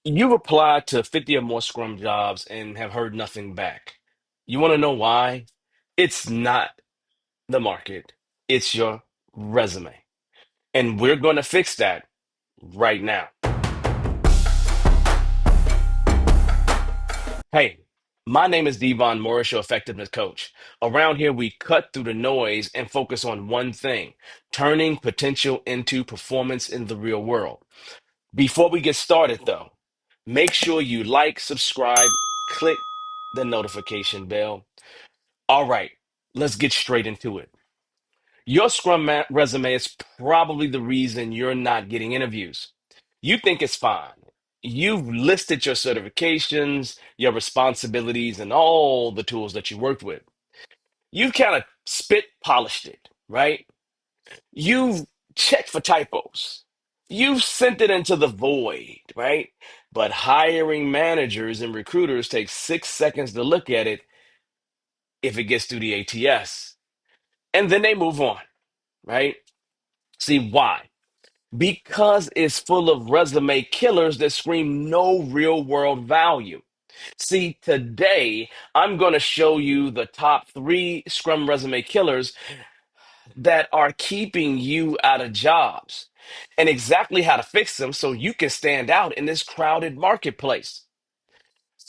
You've applied to 50 or more Scrum jobs and have heard nothing back. You want to know why? It's not the market, it's your resume. And we're going to fix that right now. Hey, my name is Devon Morris, your effectiveness coach. Around here, we cut through the noise and focus on one thing: turning potential into performance in the real world. Before we get started, though, make sure you like, subscribe, click the notification bell. All right, let's get straight into it. Your resume is probably the reason you're not getting interviews. You think it's fine. You've listed your certifications, your responsibilities, and all the tools that you worked with. You've kind of spit polished it, right? You've checked for typos. You've sent it into the void, right? But hiring managers and recruiters take 6 seconds to look at it if it gets through the ATS. And then they move on, right? See why? Because it's full of resume killers that scream no real world value. See, today I'm going to show you the top three Scrum resume killers that are keeping you out of jobs and exactly how to fix them so you can stand out in this crowded marketplace.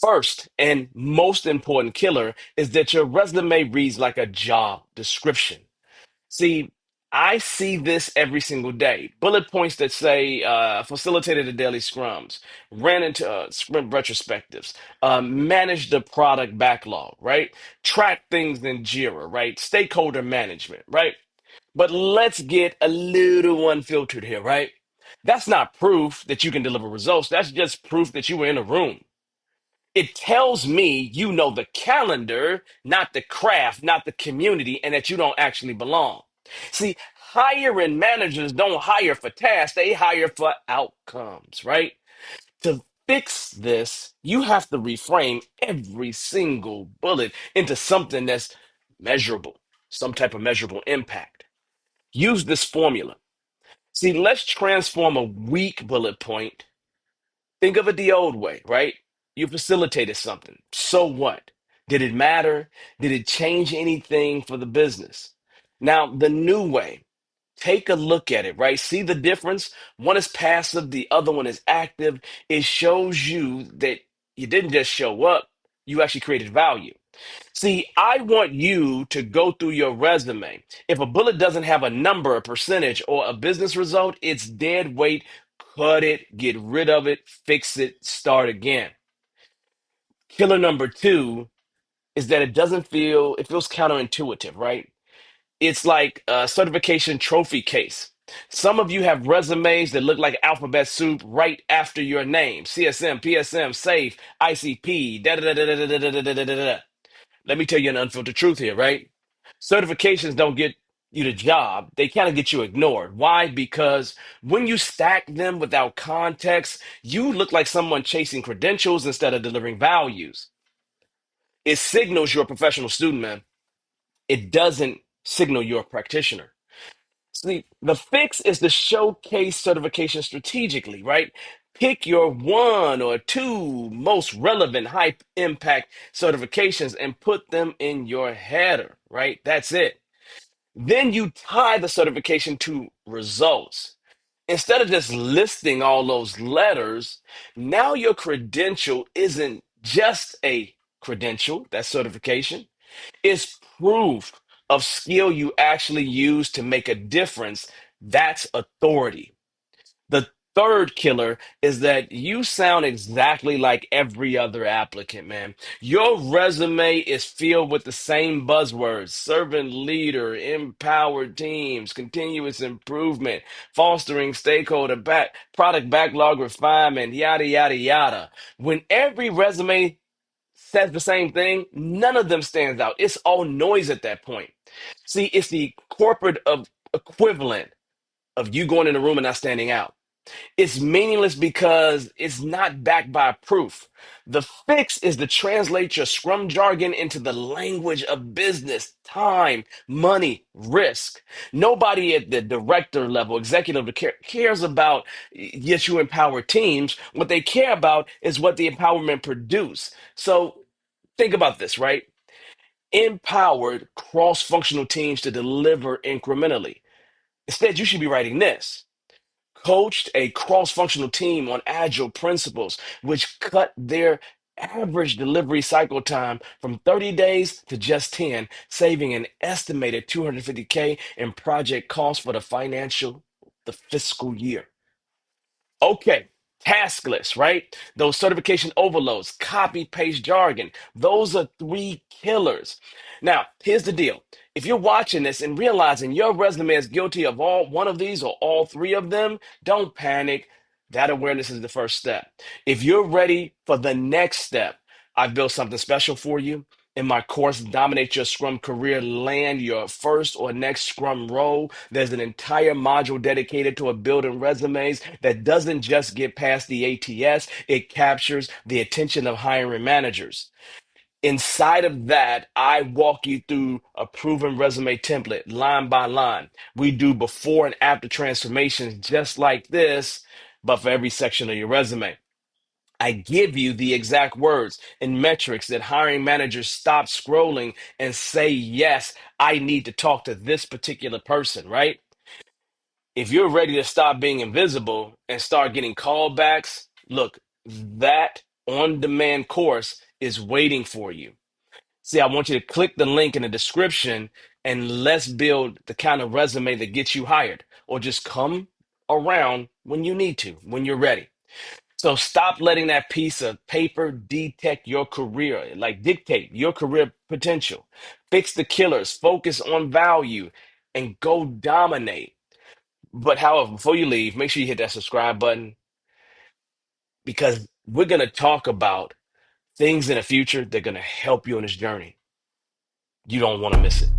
First and most important killer is that your resume reads like a job description. See, I see this every single day. Bullet points that say facilitated the daily scrums, ran into sprint retrospectives, managed the product backlog, right? Track things in Jira, right? Stakeholder management, right? But let's get a little unfiltered here, right? That's not proof that you can deliver results. That's just proof that you were in a room. It tells me you know the calendar, not the craft, not the community, and that you don't actually belong. See, hiring managers don't hire for tasks, they hire for outcomes, right? To fix this, you have to reframe every single bullet into something that's measurable, some type of measurable impact. Use this formula. See, let's transform a weak bullet point. Think of it the old way, right? You facilitated something. So what? Did it matter? Did it change anything for the business? Now, the new way, take a look at it, right? See the difference? One is passive, the other one is active. It shows you that you didn't just show up, you actually created value. See, I want you to go through your resume. If a bullet doesn't have a number, a percentage, or a business result, it's dead weight. Cut it, get rid of it, fix it, start again. Killer number two is that it feels counterintuitive, right? It's like a certification trophy case. Some of you have resumes that look like alphabet soup right after your name: CSM, PSM, SAFE, ICP, da da da da da da da da da da da. Let me tell you an unfiltered truth here, right? Certifications don't get you the job. They kind of get you ignored. Why? Because when you stack them without context, you look like someone chasing credentials instead of delivering values. It signals you're a professional student, man. It doesn't signal you're a practitioner. See, the fix is to showcase certification strategically, right? Pick your one or two most relevant high impact certifications and put them in your header, right? That's it. Then you tie the certification to results. Instead of just listing all those letters, now your credential isn't just a credential, that certification. It's proof of skill you actually use to make a difference. That's authority. The third killer is that you sound exactly like every other applicant, man. Your resume is filled with the same buzzwords: servant leader, empowered teams, continuous improvement, fostering stakeholder product backlog refinement, yada, yada, yada. When every resume says the same thing, none of them stands out. It's all noise at that point. See, it's the corporate of equivalent of you going in a room and not standing out. It's meaningless because it's not backed by proof. The fix is to translate your Scrum jargon into the language of business, time, money, risk. Nobody at the director level, executive cares about yes, you empower teams. What they care about is what the empowerment produce. So think about this, right? Empowered cross-functional teams to deliver incrementally. Instead, you should be writing this: coached a cross-functional team on agile principles, which cut their average delivery cycle time from 30 days to just 10, saving an estimated 250K in project costs for the fiscal year. Okay, task list, right? Those certification overloads, copy paste jargon. Those are three killers. Now, here's the deal. If you're watching this and realizing your resume is guilty of all one of these or all three of them, don't panic. That awareness is the first step. If you're ready for the next step, I've built something special for you. In my course, Dominate Your Scrum Career, Land Your First or Next Scrum Role, there's an entire module dedicated to building resumes that doesn't just get past the ATS, it captures the attention of hiring managers. Inside of that, I walk you through a proven resume template, line by line. We do before and after transformations just like this, but for every section of your resume. I give you the exact words and metrics that hiring managers stop scrolling and say, yes, I need to talk to this particular person, right? If you're ready to stop being invisible and start getting callbacks, look, that on demand course is waiting for you. See, I want you to click the link in the description and let's build the kind of resume that gets you hired, or just come around when you need to, when you're ready. So stop letting that piece of paper dictate your career potential. Fix the killers, focus on value, and go dominate. But however, before you leave, make sure you hit that subscribe button, because we're going to talk about things in the future that are going to help you on this journey. You don't want to miss it.